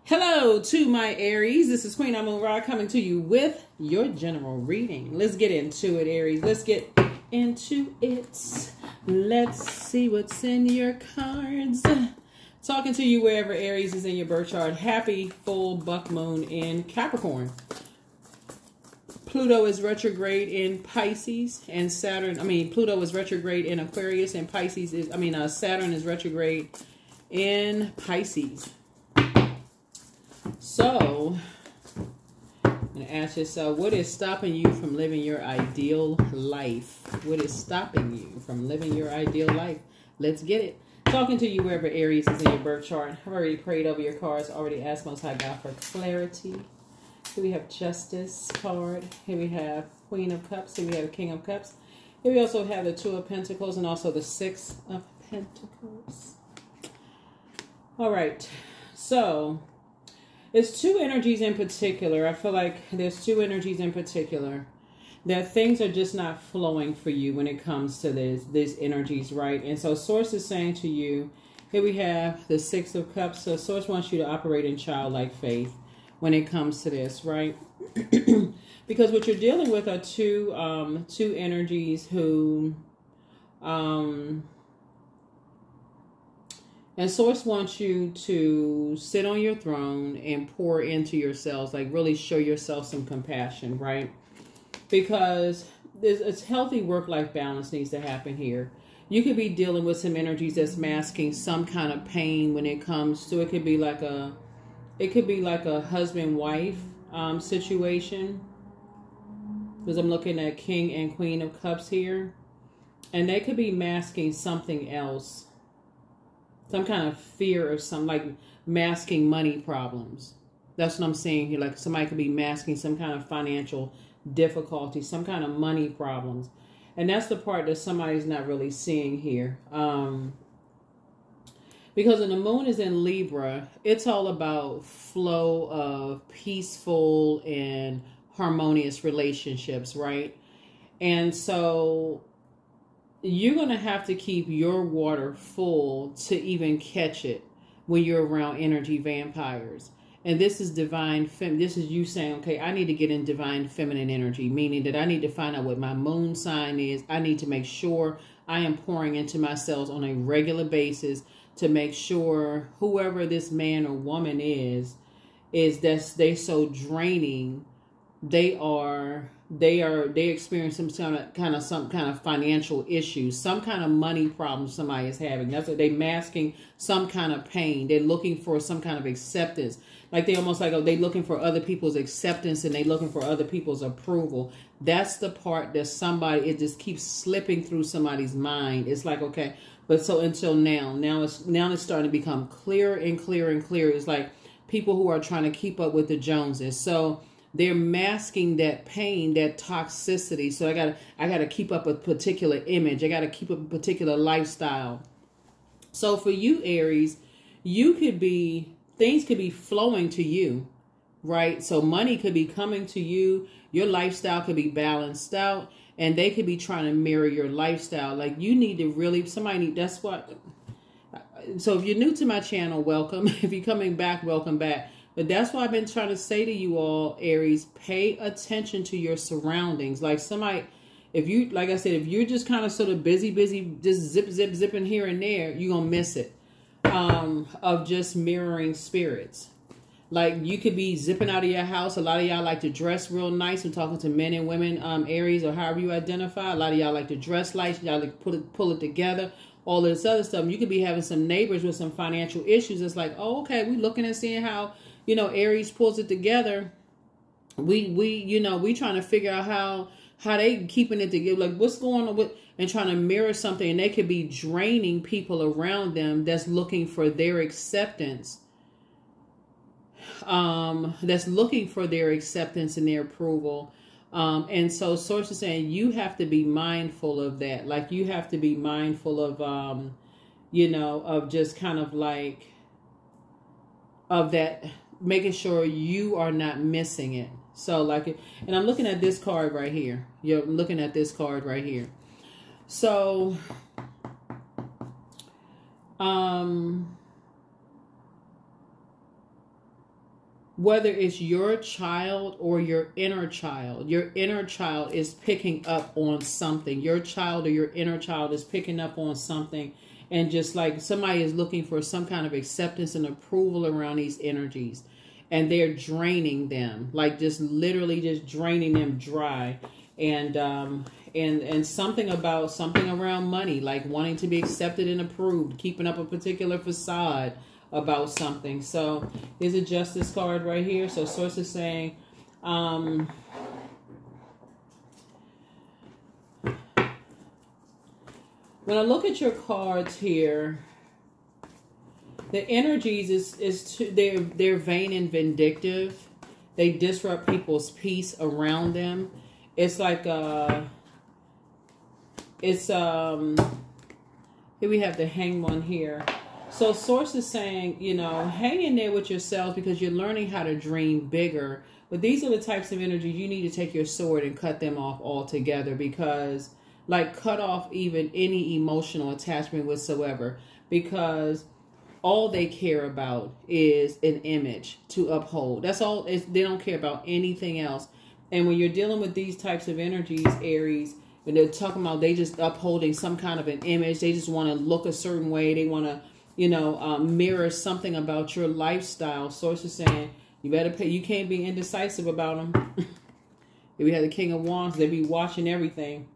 Hello to my Aries. This is Queen Amun Ra coming to you with your general reading. Let's get into it, Aries. Let's get into it. Let's see what's in your cards. Talking to you wherever Aries is in your birth chart. Happy full buck moon in Capricorn. Pluto is retrograde in Pisces and Pluto is retrograde in Aquarius and Saturn is retrograde in Pisces. So, I'm going to ask yourself, what is stopping you from living your ideal life? What is stopping you from living your ideal life? Let's get it. Talking to you wherever Aries is in your birth chart. I've already prayed over your cards, already asked Most High God for clarity. Here we have Justice card. Here we have Queen of Cups. Here we have King of Cups. Here we also have the Two of Pentacles and also the Six of Pentacles. All right. So, it's two energies in particular. I feel like there's two energies in particular that things are just not flowing for you when it comes to these energies, right? And so Source is saying to you, here we have the Six of Cups. So Source wants you to operate in childlike faith when it comes to this, right? Because what you're dealing with are two energies who and Source wants you to sit on your throne and pour into yourselves, like really show yourself some compassion, right? Because it's healthy work-life balance needs to happen here. You could be dealing with some energies that's masking some kind of pain when it comes to, it could be like a husband-wife situation. Because I'm looking at King and Queen of Cups here. And they could be masking something else. Some kind of fear or something, like masking money problems. That's what I'm saying here. Like somebody could be masking some kind of financial difficulty, some kind of money problems. And that's the part that somebody's not really seeing here. Because when the moon is in Libra, it's all about flow of peaceful and harmonious relationships, right? And so you're going to have to keep your water full to even catch it when you're around energy vampires. And this is divine fem. This is you saying, okay, I need to get in divine feminine energy, meaning that I need to find out what my moon sign is. I need to make sure I am pouring into myself on a regular basis to make sure whoever this man or woman is that they so draining. They experience some kind of financial issues, some kind of money problem somebody is having. That's what they're masking, some kind of pain. They're looking for some kind of acceptance. Like they almost like, they're looking for other people's acceptance and they're looking for other people's approval. That's the part that it just keeps slipping through somebody's mind. It's like, okay, but so until now it's starting to become clearer and clearer and clearer. It's like people who are trying to keep up with the Joneses. So they're masking that pain, that toxicity. So I gotta keep up a particular image. I gotta keep up a particular lifestyle. So for you, Aries, things could be flowing to you, right? So money could be coming to you. Your lifestyle could be balanced out, and they could be trying to mirror your lifestyle. Like you need to really, that's what. So if you're new to my channel, welcome. If you're coming back, welcome back. But that's why I've been trying to say to you all, Aries, pay attention to your surroundings. Like like I said, if you're just kind of sort of busy, just zipping here and there, you're going to miss it. Of just mirroring spirits. Like you could be zipping out of your house. A lot of y'all like to dress real nice. I'm talking to men and women, Aries, or however you identify. A lot of y'all like to dress nice. Y'all like pull it together. All of this other stuff. You could be having some neighbors with some financial issues. It's like, oh, okay, we looking and seeing how, Aries pulls it together. We trying to figure out how they keeping it together. Like what's going on and trying to mirror something. And they could be draining people around them that's looking for their acceptance. That's looking for their acceptance and their approval. And so Source is saying you have to be mindful of that. Like you have to be mindful of, of just kind of like, of that, making sure you are not missing it. So like, and I'm looking at this card right here. You're looking at this card right here. So, whether it's your child or your inner child is picking up on something. Your child or your inner child is picking up on something. And just like somebody is looking for some kind of acceptance and approval around these energies. And they're draining them, like just literally just draining them dry. And something around money, like wanting to be accepted and approved, keeping up a particular facade about something. So here's a justice card right here. So source is saying, when I look at your cards here, the energies they're vain and vindictive. They disrupt people's peace around them. It's like here we have the Hanged One here. So source is saying, you know, hang in there with yourselves because you're learning how to dream bigger. But these are the types of energies you need to take your sword and cut them off altogether, because like cut off even any emotional attachment whatsoever, because all they care about is an image to uphold. That's all. They don't care about anything else. And when you're dealing with these types of energies, Aries, when they're talking about they just upholding some kind of an image, they just want to look a certain way. They want to, you know, mirror something about your lifestyle. Source is saying you better pay. You can't be indecisive about them. If we had the King of Wands, they'd be watching everything,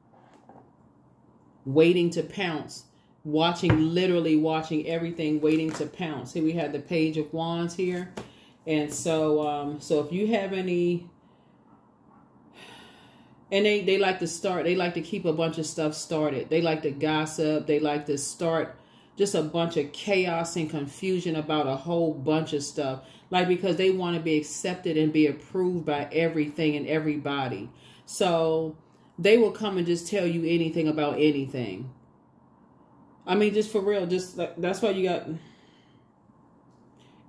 waiting to pounce. Literally watching everything, waiting to pounce. Here we have the Page of Wands here. And so so if you have any, and they like to start, they like to keep a bunch of stuff started. They like to gossip. They like to start just a bunch of chaos and confusion about a whole bunch of stuff. Like, because they want to be accepted and be approved by everything and everybody. So they will come and just tell you anything about anything. I mean, just for real, just like, that's why you got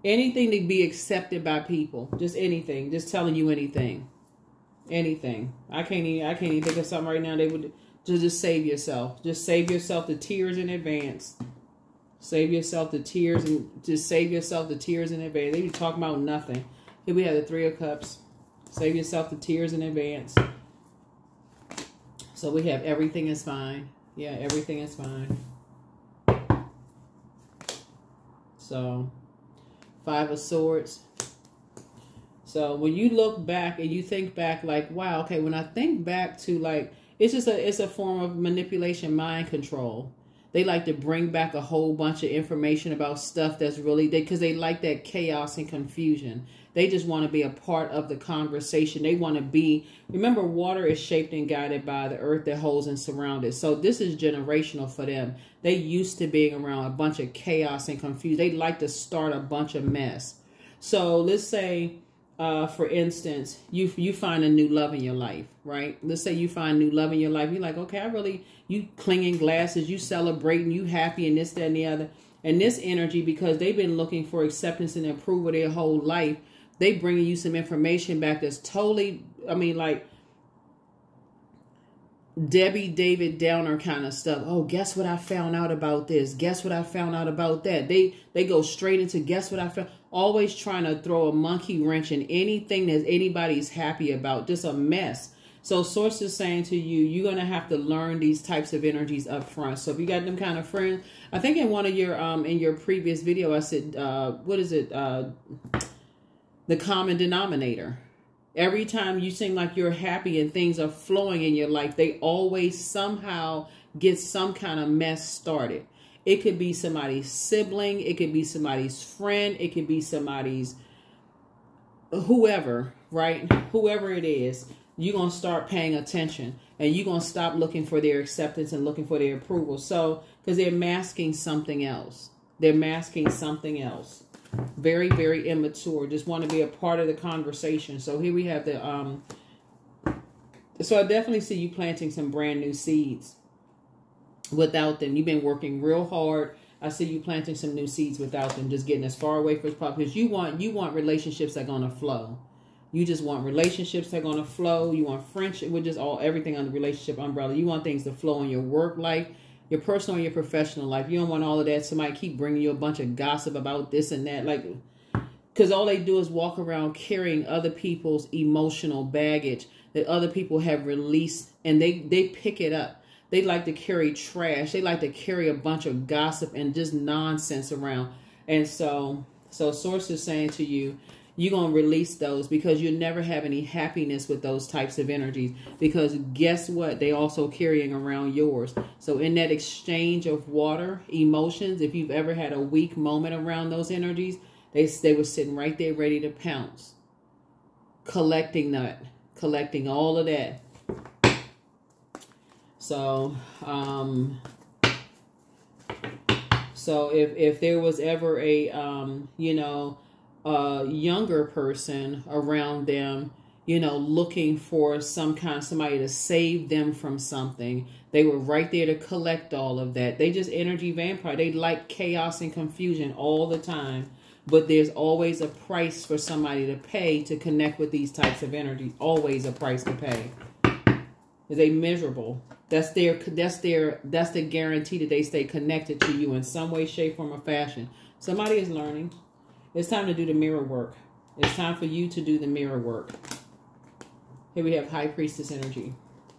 anything to be accepted by people. Just anything, just telling you anything, anything. I can't even think of something right now. They would just save yourself. Just save yourself the tears in advance. Save yourself the tears and just save yourself the tears in advance. They be talking about nothing. Here we have the Three of Cups. Save yourself the tears in advance. So we have everything is fine. Yeah, everything is fine. So, Five of Swords. So when you look back and you think back like, wow, okay, when I think back to like, it's a form of manipulation, mind control. They like to bring back a whole bunch of information about stuff that's really, because they like that chaos and confusion. They just want to be a part of the conversation. They want to be, remember, water is shaped and guided by the earth that holds and surrounds it. So this is generational for them. They used to being around a bunch of chaos and confusion. They like to start a bunch of mess. So let's say, for instance, you find a new love in your life, right? Let's say you find new love in your life. You're like, okay, you clinging glasses, you celebrating, you happy and this, that, and the other. And this energy, because they've been looking for acceptance and approval their whole life, they bringing you some information back that's totally, I mean, like Debbie David Downer kind of stuff. Oh, guess what I found out about this? Guess what I found out about that? They go straight into guess what I found. Always trying to throw a monkey wrench in anything that anybody's happy about. Just a mess. So source is saying to you, you're going to have to learn these types of energies up front. So if you got them kind of friends, I think in one of your, in your previous video, I said, what is it? The common denominator. Every time you seem like you're happy and things are flowing in your life, they always somehow get some kind of mess started. It could be somebody's sibling. It could be somebody's friend. It could be somebody's whoever, right? Whoever it is, you're going to start paying attention and you're going to stop looking for their acceptance and looking for their approval. So, because they're masking something else. They're masking something else. Very, very immature. Just want to be a part of the conversation. So here we have the, so I definitely see you planting some brand new seeds without them. You've been working real hard. I see you planting some new seeds without them, just getting as far away from as possible. Because you want relationships that are going to flow. You just want relationships that are going to flow. You want friendship, with just everything on the relationship umbrella. You want things to flow in your work life, your personal and your professional life. You don't want all of that. Somebody keep bringing you a bunch of gossip about this and that. Like, Because all they do is walk around carrying other people's emotional baggage that other people have released, and they pick it up. They like to carry trash. They like to carry a bunch of gossip and just nonsense around. And so Source is saying to you, you're going to release those, because you never have any happiness with those types of energies. Because guess what? They also carrying around yours. So in that exchange of water, emotions, if you've ever had a weak moment around those energies, they were sitting right there ready to pounce. Collecting all of that. So, if there was ever a, younger person around them, looking for somebody to save them from something, they were right there to collect all of that. They just energy vampire. They like chaos and confusion all the time. But there's always a price for somebody to pay to connect with these types of energies. Always a price to pay. They miserable. That's the guarantee that they stay connected to you in some way, shape, form, or fashion. Somebody is learning. It's time to do the mirror work. It's time for you to do the mirror work. Here we have High Priestess energy.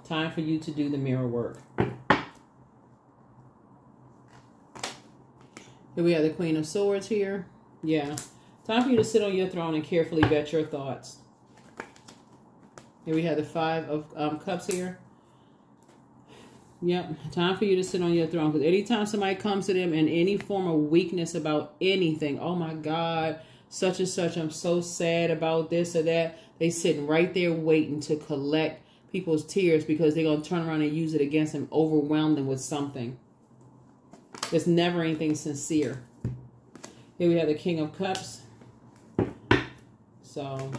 Time for you to do the mirror work. Here we have the Queen of Swords here. Yeah. Time for you to sit on your throne and carefully vet your thoughts. Here we have the Five of Cups here. Yep. Time for you to sit on your throne. Because anytime somebody comes to them in any form of weakness about anything, oh my God, such and such, I'm so sad about this or that. They sitting right there waiting to collect people's tears, because they're going to turn around and use it against them, overwhelm them with something. There's never anything sincere. Here we have the King of Cups. So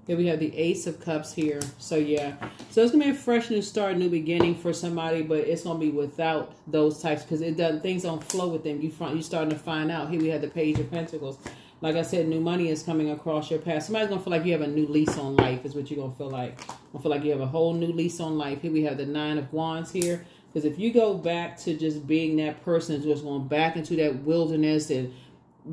here we have the Ace of Cups here. So yeah. So it's going to be a fresh new start, new beginning for somebody, but it's going to be without those types, because things don't flow with them. You're starting to find out. Here we have the Page of Pentacles. Like I said, new money is coming across your path. Somebody's going to feel like you have a new lease on life is what you're going to feel like. You're going to feel like you have a whole new lease on life. Here we have the Nine of Wands here. Because if you go back to just being that person who's just going back into that wilderness and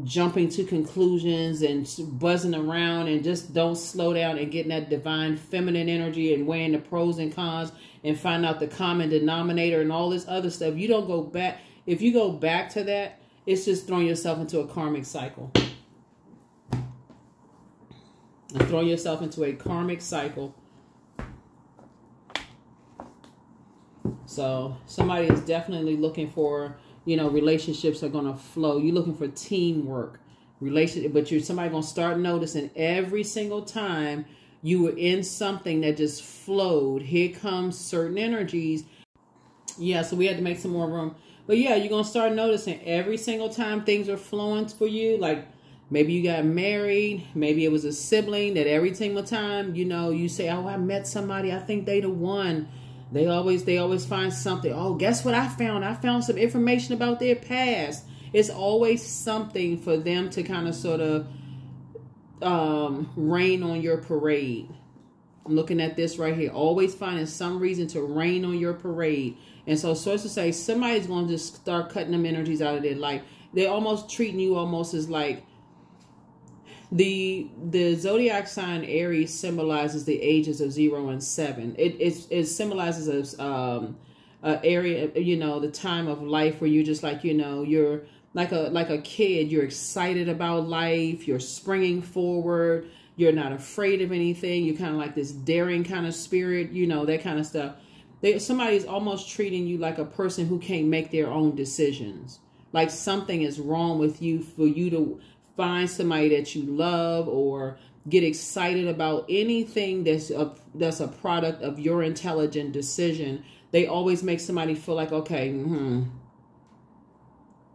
jumping to conclusions and buzzing around and just don't slow down and getting that divine feminine energy and weighing the pros and cons and find out the common denominator and all this other stuff, you don't go back. If you go back to that, it's just throwing yourself into a karmic cycle. And throwing yourself into a karmic cycle. So somebody is definitely looking for, relationships are going to flow. You're looking for teamwork, relationship, but somebody going to start noticing every single time you were in something that just flowed. Here comes certain energies. Yeah, so we had to make some more room. But yeah, you're going to start noticing every single time things are flowing for you. Like maybe you got married. Maybe it was a sibling that every single time, you say, oh, I met somebody. I think they the one. They always find something. Oh, guess what I found? I found some information about their past. It's always something for them to kind of sort of rain on your parade. I'm looking at this right here. Always finding some reason to rain on your parade. And so sources say somebody's going to just start cutting them energies out of their life. They're almost treating you almost as like the Zodiac sign Aries symbolizes the ages of 0 and 7. It symbolizes a area, the time of life where you just like, you're like a kid. You're excited about life. You're springing forward. You're not afraid of anything. You're kind of like this daring kind of spirit, that kind of stuff. Somebody's almost treating you like a person who can't make their own decisions. Like something is wrong with you for you to find somebody that you love or get excited about anything that's a product of your intelligent decision. They always make somebody feel like, okay,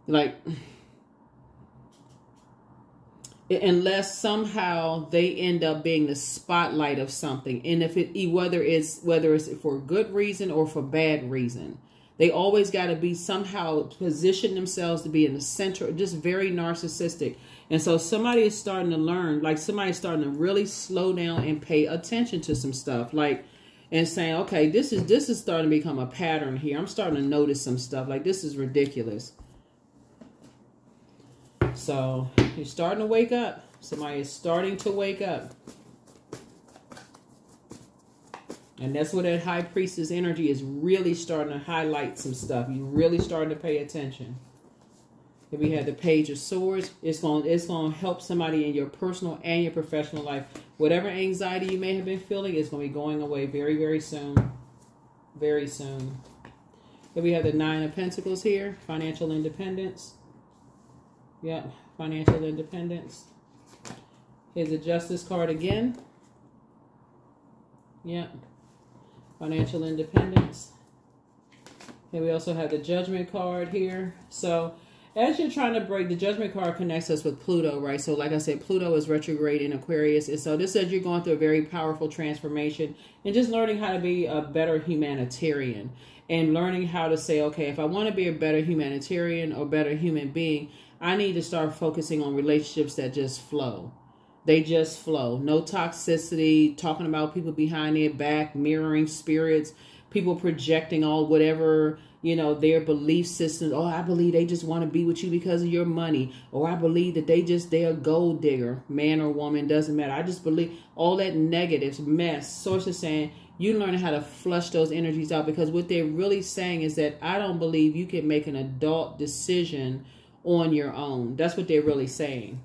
like, unless somehow they end up being the spotlight of something. And whether it's for good reason or for bad reason, they always got to be somehow position themselves to be in the center, just very narcissistic. And so somebody is starting to learn, like somebody's starting to really slow down and pay attention to some stuff, like, and saying, okay, this is starting to become a pattern here. I'm starting to notice some stuff, like this is ridiculous. So you're starting to wake up. Somebody is starting to wake up. And that's where that High Priestess energy is really starting to highlight some stuff. You're really starting to pay attention. If we have the Page of Swords, it's going to help somebody in your personal and your professional life. Whatever anxiety you may have been feeling is going to be going away very, very soon. Very soon. If we have the Nine of Pentacles here, financial independence. Yep, financial independence. Here's the Justice card again. Yep. Financial independence. And we also have the Judgment card here. So as you're trying to break, the Judgment card connects us with Pluto, right? So like I said, Pluto is retrograde in Aquarius. And so this says you're going through a very powerful transformation and just learning how to be a better humanitarian and learning how to say, okay, if I want to be a better humanitarian or better human being, I need to start focusing on relationships that just flow. They just flow. No toxicity, talking about people behind their back, mirroring spirits, people projecting all whatever, you know, their belief systems. Oh, I believe they just want to be with you because of your money. Or I believe that they're a gold digger, man or woman, doesn't matter. I just believe all that negative mess. Source is saying you learn how to flush those energies out, because what they're really saying is that I don't believe you can make an adult decision on your own. That's what they're really saying.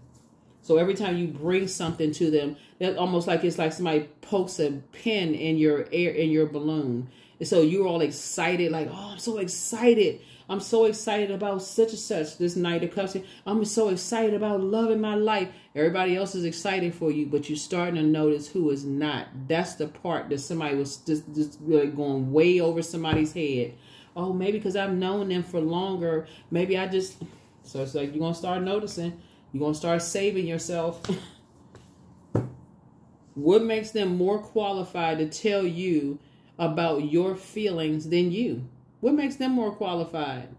So every time you bring something to them, that almost like it's like somebody pokes a pin in your air, in your balloon. And so you're all excited, like, oh, I'm so excited. I'm so excited about such and such, this Knight of Cups. I'm so excited about love in my life. Everybody else is excited for you, but you're starting to notice who is not. That's the part that somebody was just really going way over somebody's head. Oh, maybe because I've known them for longer. Maybe I just... So it's like you're going to start noticing. You're going to start saving yourself. What makes them more qualified to tell you about your feelings than you? What makes them more qualified?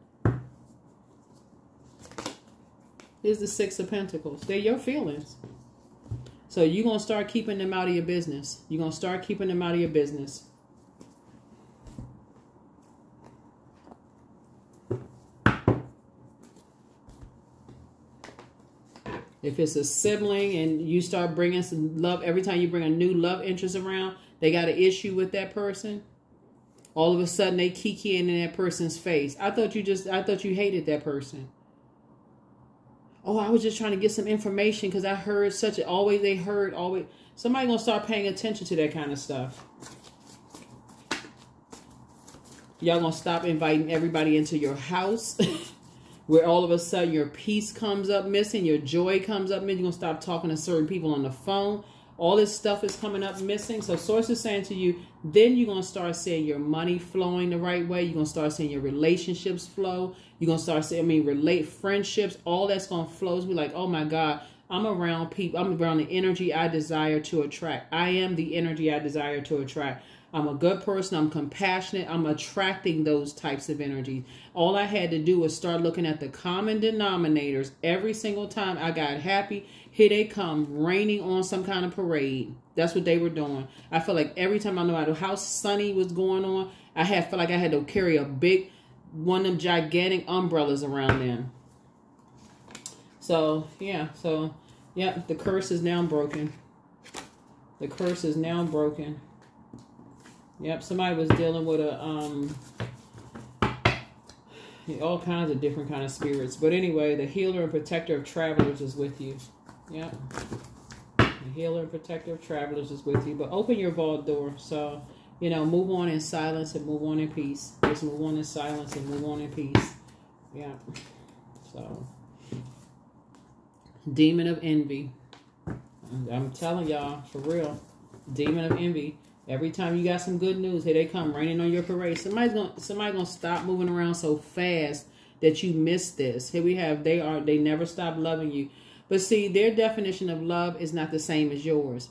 Here's the Six of Pentacles. They're your feelings. So you're going to start keeping them out of your business. You're going to start keeping them out of your business. If it's a sibling and you start bringing some love, every time you bring a new love interest around, they got an issue with that person. All of a sudden they kikiing in that person's face. I thought you hated that person. Oh, I was just trying to get some information because I heard always. Somebody gonna start paying attention to that kind of stuff. Y'all gonna stop inviting everybody into your house. Where all of a sudden your peace comes up missing, your joy comes up missing. You're going to stop talking to certain people on the phone. All this stuff is coming up missing. So Source is saying to you, then you're going to start seeing your money flowing the right way. You're going to start seeing your relationships flow. You're going to start seeing, friendships. All that's going to flow. It's be like, oh my God, I'm around people. I'm around the energy I desire to attract. I am the energy I desire to attract. I'm a good person. I'm compassionate. I'm attracting those types of energies. All I had to do was start looking at the common denominators. Every single time I got happy, here they come, raining on some kind of parade. That's what they were doing. I felt like every time, no matter how sunny was going on, felt like I had to carry a big, one of them gigantic umbrellas around them. So, yeah. So, yeah, the curse is now broken. The curse is now broken. Yep, somebody was dealing with all kinds of different kind of spirits. But anyway, the healer and protector of travelers is with you. Yep. The healer and protector of travelers is with you. But open your vault door. So, move on in silence and move on in peace. Just move on in silence and move on in peace. Yeah. So, demon of envy. I'm telling y'all, for real. Demon of envy. Every time you got some good news, here they come raining on your parade. Somebody's gonna stop moving around so fast that you miss this. Here we have, they never stop loving you. But see, their definition of love is not the same as yours.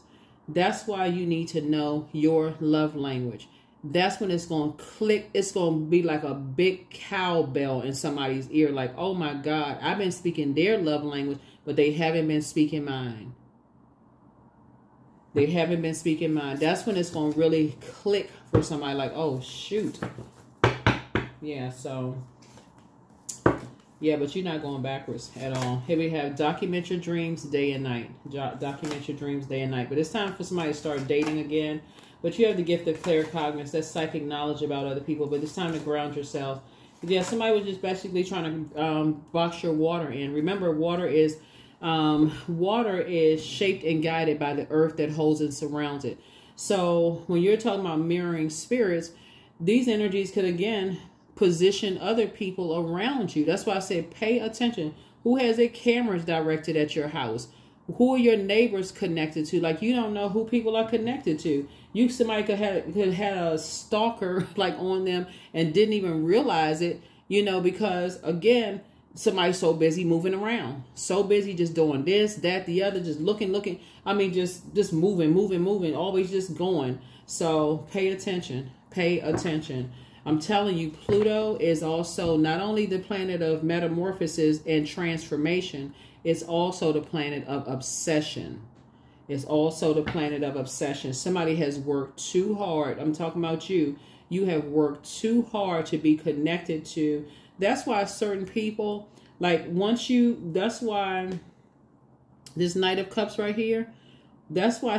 That's why you need to know your love language. That's when it's gonna click. It's gonna be like a big cowbell in somebody's ear. Like, oh my God, I've been speaking their love language, but they haven't been speaking mine. They haven't been speaking mine. That's when it's going to really click for somebody like, oh, shoot. Yeah, so Yeah, but you're not going backwards at all. Here we have document your dreams day and night. Document your dreams day and night. But it's time for somebody to start dating again. But you have the gift of claircognizance. That's psychic knowledge about other people. But it's time to ground yourself. Yeah, somebody was just basically trying to box your water in. Remember, water is shaped and guided by the earth that holds and surrounds it. So when you're talking about mirroring spirits, these energies could, again, position other people around you. That's why I said pay attention. Who has their cameras directed at your house? Who are your neighbors connected to? Like, you don't know who people are connected to. Somebody could have a stalker like on them and didn't even realize it, you know, because again, somebody's so busy moving around, so busy just doing this, that, the other, just looking. I mean, just moving, always just going. So pay attention. Pay attention. I'm telling you, Pluto is also not only the planet of metamorphosis and transformation, it's also the planet of obsession. It's also the planet of obsession. Somebody has worked too hard. I'm talking about you. You have worked too hard to be connected to. That's why certain people, like that's why this Knight of Cups right here, that's why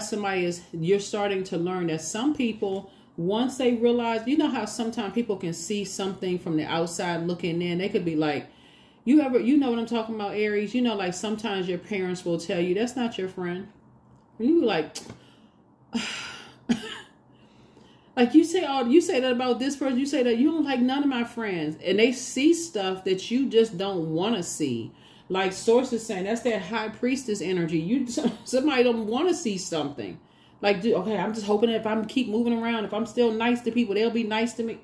you're starting to learn that some people, once they realize, you know how sometimes people can see something from the outside looking in, they could be like, you know what I'm talking about, Aries? You know, like sometimes your parents will tell you, that's not your friend. And you be like, like you say that about this person, you say that you don't like none of my friends. And they see stuff that you just don't want to see. Like Source is saying, that's that high priestess energy. Somebody don't want to see something. Like, okay, I'm just hoping that if I keep moving around, if I'm still nice to people, they'll be nice to me.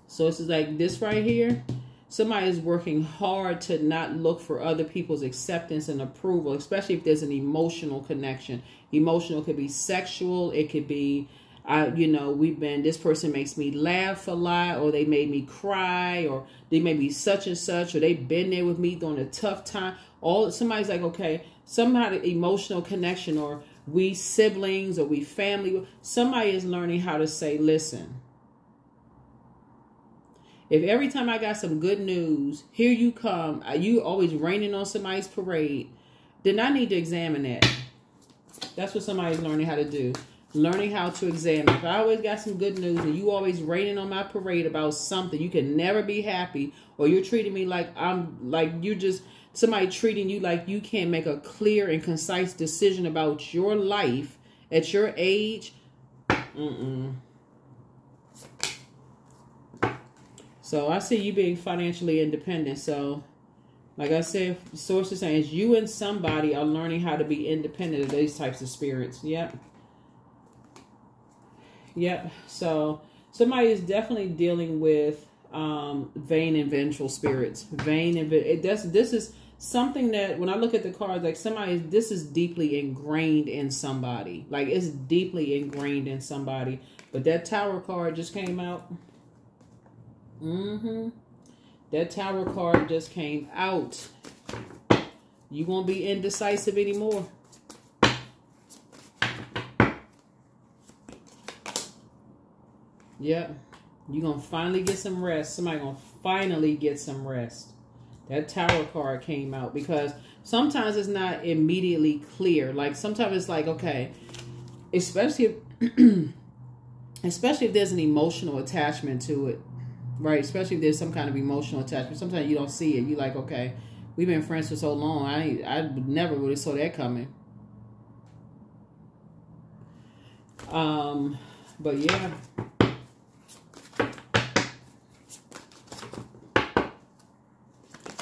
So it's like this right here. Somebody is working hard to not look for other people's acceptance and approval, especially if there's an emotional connection. Emotional could be sexual. It could be, this person makes me laugh a lot, or they made me cry, or they may be such and such, or they've been there with me during a tough time. Somebody's like, okay, somebody emotional connection, or we siblings, or we family. Somebody is learning how to say, listen, if every time I got some good news, here you come, you always raining on somebody's parade, then I need to examine that. That's what somebody's learning how to do. Learning how to examine. If I always got some good news and you always raining on my parade about something, you can never be happy, or you're treating me like somebody treating you like you can't make a clear and concise decision about your life at your age. So I see you being financially independent. So like I said, sources saying is you and somebody are learning how to be independent of these types of spirits. Yep. So somebody is definitely dealing with vain and vengeful spirits. This is something that when I look at the cards, like this is deeply ingrained in somebody. Like it's deeply ingrained in somebody. But that Tower card just came out. That Tower card just came out. You won't be indecisive anymore. Yep. You're going to finally get some rest. Somebody going to finally get some rest. That Tower card came out because sometimes it's not immediately clear. Like sometimes it's like, okay, especially if there's an emotional attachment to it. Right, especially if there's some kind of emotional attachment. Sometimes you don't see it. You're like, okay, we've been friends for so long. I never really saw that coming. But yeah.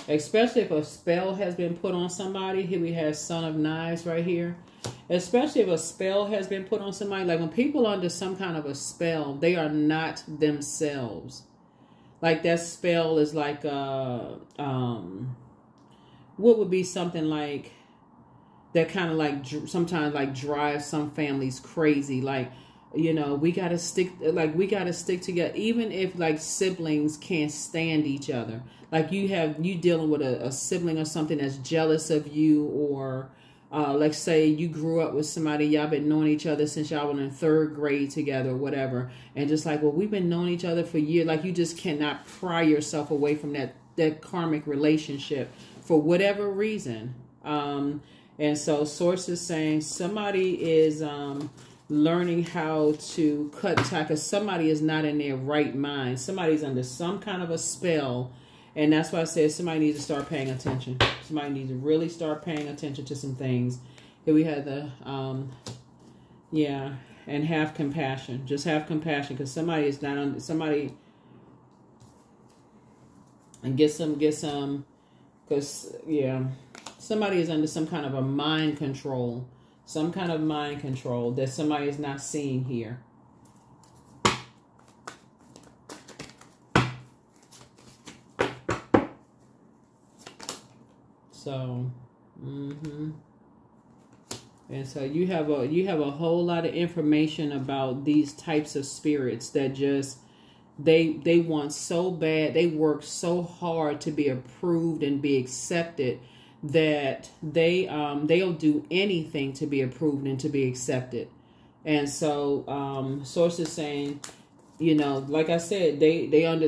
Especially if a spell has been put on somebody. Here we have Son of Knives right here. Especially if a spell has been put on somebody. Like when people are under some kind of a spell, they are not themselves. Like that spell is like, what would be something like that kind of like sometimes like drives some families crazy. Like, we got to stick together. Even if like siblings can't stand each other. Like you dealing with a sibling or something that's jealous of you, or Like say you grew up with somebody, y'all been knowing each other since y'all were in 3rd grade together or whatever. And just like, well, we've been knowing each other for years. Like you just cannot pry yourself away from that karmic relationship for whatever reason. And so source is saying somebody is learning how to cut tie, because somebody is not in their right mind. Somebody's under some kind of a spell. And that's why I said somebody needs to start paying attention. Somebody needs to really start paying attention to some things. Here we have the, yeah, and have compassion. Just have compassion, because somebody is not on, somebody, and get some, because, yeah, somebody is under some kind of a mind control. Some kind of mind control that somebody is not seeing here. So, and so you have a whole lot of information about these types of spirits that just they want so bad, they work so hard to be approved and be accepted, that they'll do anything to be approved and to be accepted. And so sources saying, you know, like I said, they're in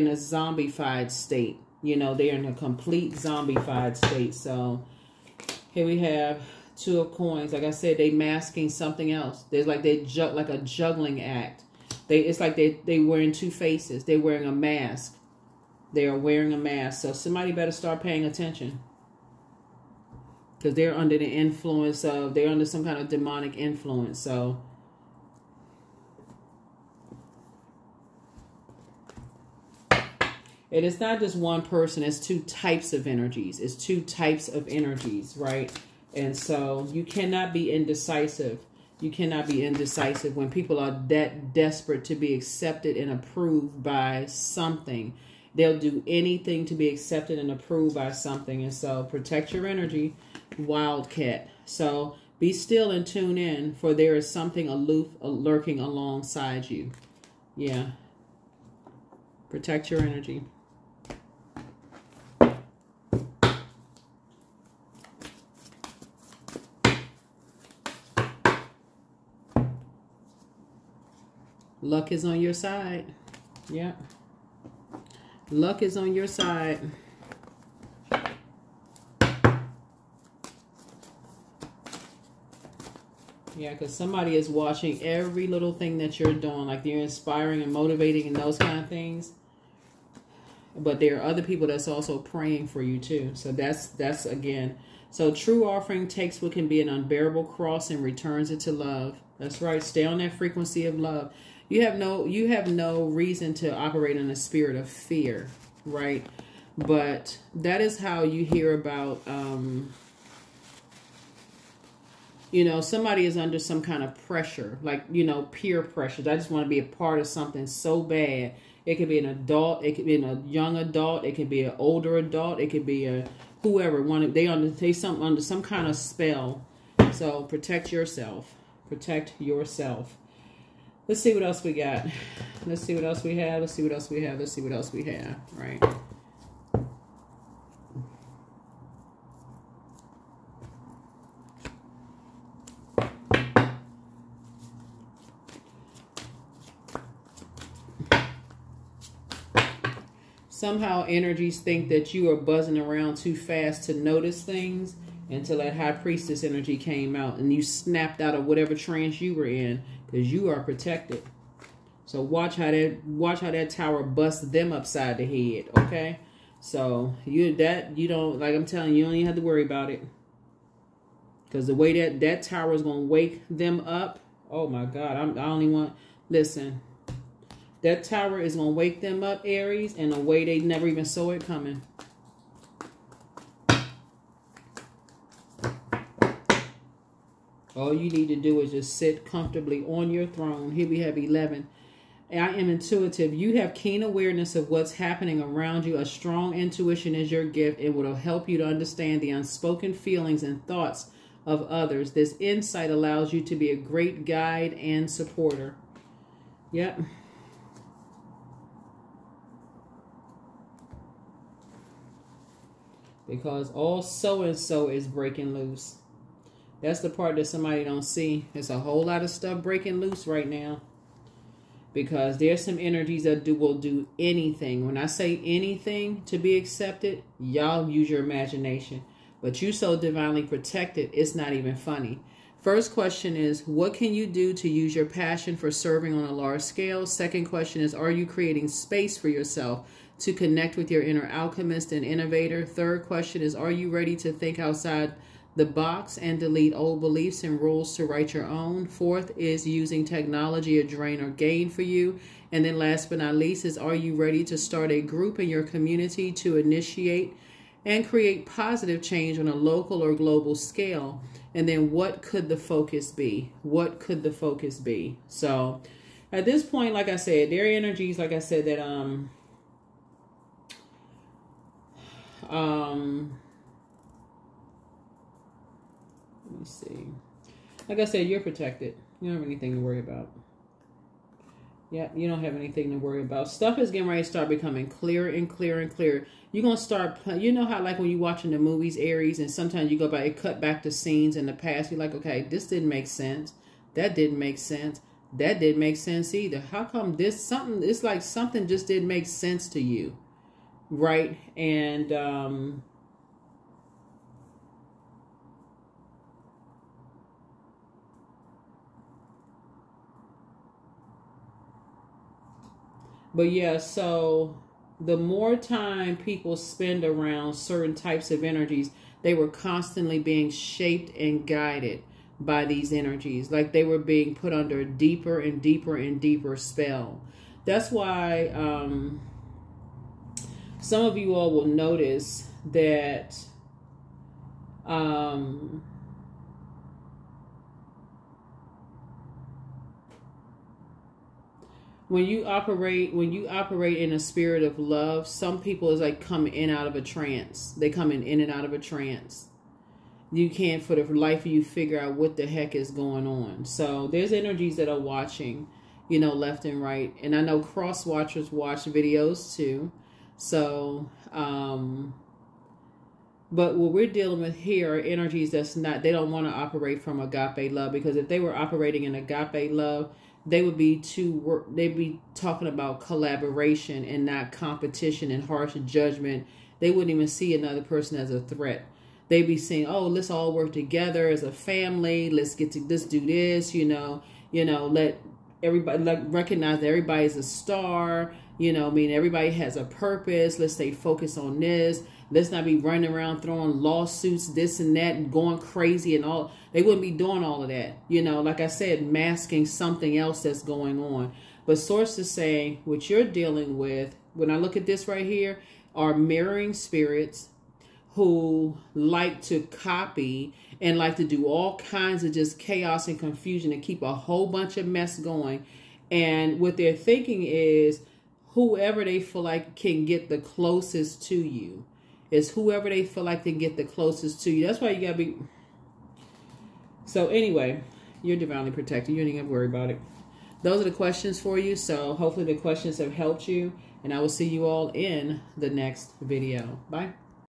a zombified state. You know, they're in a complete zombified state. So here we have 2 of coins. Like I said, they masking something else. There's like like a juggling act. It's like they wearing 2 faces. They're wearing a mask. They are wearing a mask. So somebody better start paying attention, because they're under the influence of, they're under some kind of demonic influence. So it is not just one person. It's 2 types of energies. It's 2 types of energies, right? And so you cannot be indecisive. You cannot be indecisive when people are that desperate to be accepted and approved by something. They'll do anything to be accepted and approved by something. And so protect your energy, Wildcat. So be still and tune in, for there is something aloof lurking alongside you. Yeah. Protect your energy. Luck is on your side. Yeah. Luck is on your side. Yeah, because somebody is watching every little thing that you're doing. Like you're inspiring and motivating and those kind of things. But there are other people that's also praying for you too. So that's again. So true offering takes what can be an unbearable cross and returns it to love. That's right. Stay on that frequency of love. You have no reason to operate in a spirit of fear, right? But that is how you hear about, you know, somebody is under some kind of pressure, like, you know, peer pressure. I just want to be a part of something so bad. It could be an adult. It could be a young adult. It could be an older adult. It could be a whoever. They under some kind of spell. So protect yourself. Protect yourself. Let's see what else we got. Let's see what else we have. Let's see what else we have. Let's see what else we have. Right. Somehow energies think that you are buzzing around too fast to notice things, until that high priestess energy came out and you snapped out of whatever trance you were in, because you are protected. So watch how that tower busts them upside the head, okay? So you don't, like I'm telling you, you don't even have to worry about it. Because the way that tower is going to wake them up, oh my God, I only want, listen, that tower is going to wake them up, Aries, in a way they never even saw it coming. All you need to do is just sit comfortably on your throne. Here we have 11. I am intuitive. You have keen awareness of what's happening around you. A strong intuition is your gift. It will help you to understand the unspoken feelings and thoughts of others. This insight allows you to be a great guide and supporter. Yep. Because all so-and-so is breaking loose. That's the part that somebody don't see. There's a whole lot of stuff breaking loose right now. Because there's some energies that will do anything. When I say anything to be accepted, y'all use your imagination. But you so divinely protected, it's not even funny. First question is, what can you do to use your passion for serving on a large scale? Second question is, are you creating space for yourself to connect with your inner alchemist and innovator? Third question is, are you ready to think outside the box and delete old beliefs and rules to write your own? Fourth is using technology a drain or gain for you. And then last but not least is, are you ready to start a group in your community to initiate and create positive change on a local or global scale? And then what could the focus be? What could the focus be? So at this point, like I said, there are energies, like I said, that let me see. Like I said, you're protected. You don't have anything to worry about. Yeah, you don't have anything to worry about. Stuff is getting ready to start becoming clearer and clearer and clearer. You're going to start, you know how like when you're watching the movies, Aries, and sometimes you go back, it cut back to scenes in the past. You're like, okay, this didn't make sense. That didn't make sense. That didn't make sense either. How come this, something, it's like something just didn't make sense to you, right? And, but yeah, so the more time people spend around certain types of energies, they were constantly being shaped and guided by these energies. Like they were being put under a deeper and deeper and deeper spell. That's why some of you all will notice that when you operate in a spirit of love, some people is like come in out of a trance. They come in and out of a trance. You can't for the life of you figure out what the heck is going on. So there's energies that are watching, you know, left and right. And I know cross watchers watch videos too. So, but what we're dealing with here are energies that's not, they don't want to operate from agape love, because if they were operating in agape love, they would be they'd be talking about collaboration and not competition and harsh judgment. They wouldn't even see another person as a threat. They'd be saying, oh, let's all work together as a family. Let's do this, you know, let everybody recognize that everybody is a star, you know, I mean, everybody has a purpose. Let's stay focused on this. Let's not be running around throwing lawsuits, this and that, and going crazy and all. They wouldn't be doing all of that. You know, like I said, masking something else that's going on. But Source is saying what you're dealing with, when I look at this right here, are mirroring spirits who like to copy and like to do all kinds of just chaos and confusion and keep a whole bunch of mess going. And what they're thinking is whoever they feel like can get the closest to you. Is whoever they feel like they get the closest to you. That's why you gotta be. So anyway, you're divinely protected. You don't even have to worry about it. Those are the questions for you. So hopefully the questions have helped you. And I will see you all in the next video. Bye.